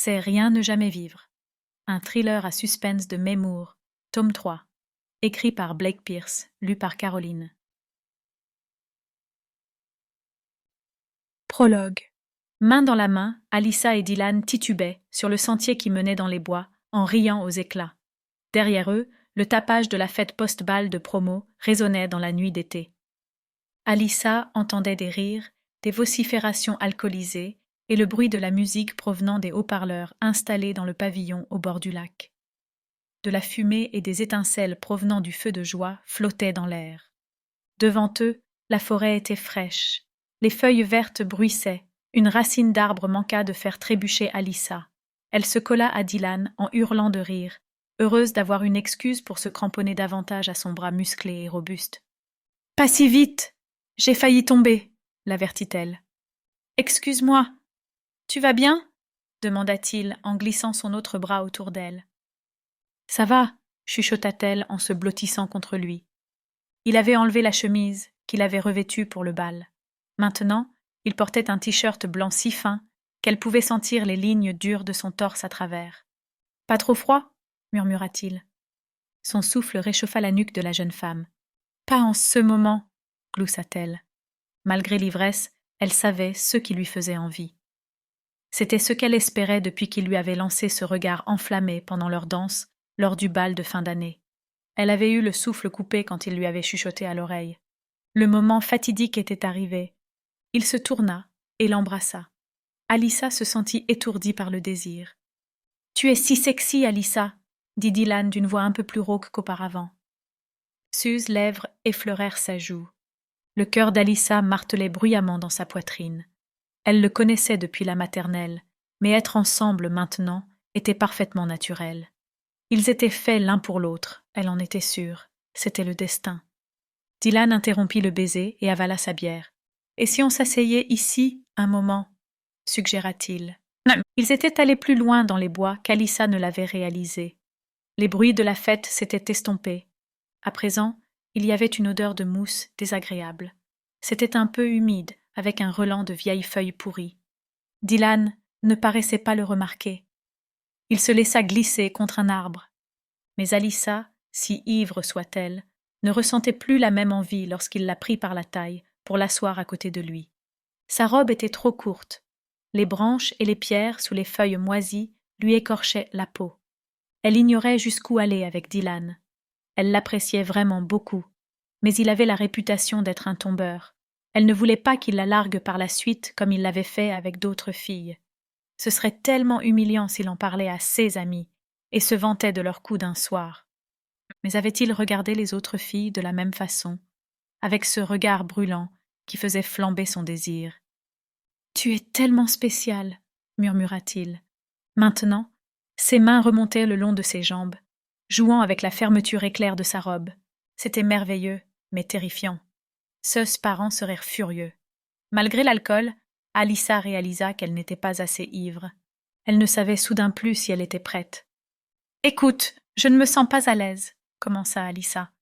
C'est Rien ne jamais vivre, un thriller à suspense de May Moore, tome 3, écrit par Blake Pierce, lu par Caroline. Prologue. Main dans la main, Alyssa et Dylan titubaient sur le sentier qui menait dans les bois, en riant aux éclats. Derrière eux, le tapage de la fête post-bal de promo résonnait dans la nuit d'été. Alyssa entendait des rires, des vociférations alcoolisées et le bruit de la musique provenant des haut-parleurs installés dans le pavillon au bord du lac. De la fumée et des étincelles provenant du feu de joie flottaient dans l'air. Devant eux, la forêt était fraîche. Les feuilles vertes bruissaient. Une racine d'arbre manqua de faire trébucher Alyssa. Elle se colla à Dylan en hurlant de rire, heureuse d'avoir une excuse pour se cramponner davantage à son bras musclé et robuste. « Pas si vite! J'ai failli tomber !» l'avertit-elle. « Excuse-moi. Tu vas bien ?» demanda-t-il en glissant son autre bras autour d'elle. « Ça va ?» chuchota-t-elle en se blottissant contre lui. Il avait enlevé la chemise qu'il avait revêtue pour le bal. Maintenant, il portait un t-shirt blanc si fin qu'elle pouvait sentir les lignes dures de son torse à travers. « Pas trop froid ?» murmura-t-il. Son souffle réchauffa la nuque de la jeune femme. « Pas en ce moment !» gloussa-t-elle. Malgré l'ivresse, elle savait ce qui lui faisait envie. C'était ce qu'elle espérait depuis qu'il lui avait lancé ce regard enflammé pendant leur danse lors du bal de fin d'année. Elle avait eu le souffle coupé quand il lui avait chuchoté à l'oreille. Le moment fatidique était arrivé. Il se tourna et l'embrassa. Alyssa se sentit étourdie par le désir. « Tu es si sexy, Alyssa !» dit Dylan d'une voix un peu plus rauque qu'auparavant. Ses lèvres effleurèrent sa joue. Le cœur d'Alyssa martelait bruyamment dans sa poitrine. Elle le connaissait depuis la maternelle, mais être ensemble maintenant était parfaitement naturel. Ils étaient faits l'un pour l'autre, elle en était sûre. C'était le destin. Dylan interrompit le baiser et avala sa bière. « Et si on s'asseyait ici un moment ?» suggéra-t-il. Ils étaient allés plus loin dans les bois qu'Alyssa ne l'avait réalisé. Les bruits de la fête s'étaient estompés. À présent, il y avait une odeur de mousse désagréable. C'était un peu humide, avec un relent de vieilles feuilles pourries. Dylan ne paraissait pas le remarquer. Il se laissa glisser contre un arbre. Mais Alyssa, si ivre soit-elle, ne ressentait plus la même envie lorsqu'il la prit par la taille pour l'asseoir à côté de lui. Sa robe était trop courte. Les branches et les pierres sous les feuilles moisies lui écorchaient la peau. Elle ignorait jusqu'où aller avec Dylan. Elle l'appréciait vraiment beaucoup, mais il avait la réputation d'être un tombeur. Elle ne voulait pas qu'il la largue par la suite comme il l'avait fait avec d'autres filles. Ce serait tellement humiliant s'il en parlait à ses amis et se vantait de leur coup d'un soir. Mais avait-il regardé les autres filles de la même façon, avec ce regard brûlant qui faisait flamber son désir? « Tu es tellement spéciale, » murmura-t-il. Maintenant, ses mains remontaient le long de ses jambes, jouant avec la fermeture éclair de sa robe. C'était merveilleux, mais terrifiant. Ses parents seraient furieux. Malgré l'alcool, Alyssa réalisa qu'elle n'était pas assez ivre. Elle ne savait soudain plus si elle était prête. « Écoute, je ne me sens pas à l'aise, » commença Alyssa.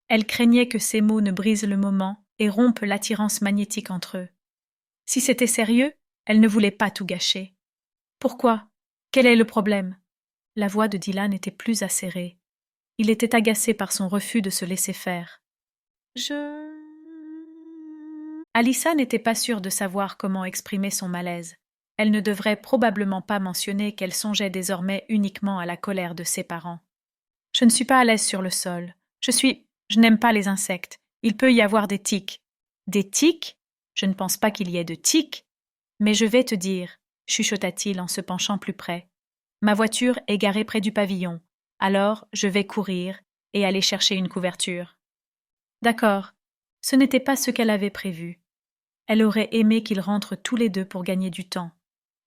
Elle craignait que ces mots ne brisent le moment et rompent l'attirance magnétique entre eux. Si c'était sérieux, elle ne voulait pas tout gâcher. « Pourquoi ? Quel est le problème ?» La voix de Dylan était plus acérée. Il était agacé par son refus de se laisser faire. Alyssa n'était pas sûre de savoir comment exprimer son malaise. Elle ne devrait probablement pas mentionner qu'elle songeait désormais uniquement à la colère de ses parents. « Je ne suis pas à l'aise sur le sol. Je n'aime pas les insectes. Il peut y avoir des tiques. »« Des tiques ? Je ne pense pas qu'il y ait de tiques. Mais je vais te dire, » chuchota-t-il en se penchant plus près. « Ma voiture est garée près du pavillon. Alors, je vais courir et aller chercher une couverture. » D'accord, ce n'était pas ce qu'elle avait prévu. Elle aurait aimé qu'ils rentrent tous les deux pour gagner du temps.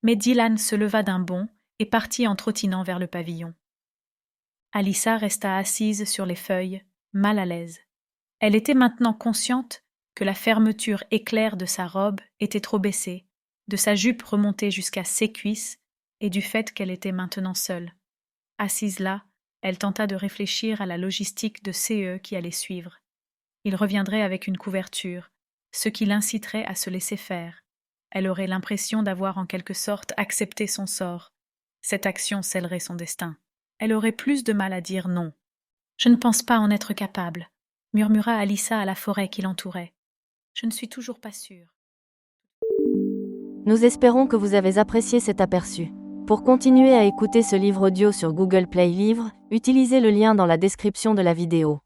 Mais Dylan se leva d'un bond et partit en trottinant vers le pavillon. Alyssa resta assise sur les feuilles, mal à l'aise. Elle était maintenant consciente que la fermeture éclair de sa robe était trop baissée, de sa jupe remontée jusqu'à ses cuisses et du fait qu'elle était maintenant seule. Assise là, elle tenta de réfléchir à la logistique de CE qui allait suivre. Il reviendrait avec une couverture, ce qui l'inciterait à se laisser faire. Elle aurait l'impression d'avoir en quelque sorte accepté son sort. Cette action scellerait son destin. Elle aurait plus de mal à dire non. Je ne pense pas en être capable, murmura Alyssa à la forêt qui l'entourait. Je ne suis toujours pas sûre. Nous espérons que vous avez apprécié cet aperçu. Pour continuer à écouter ce livre audio sur Google Play Livres, utilisez le lien dans la description de la vidéo.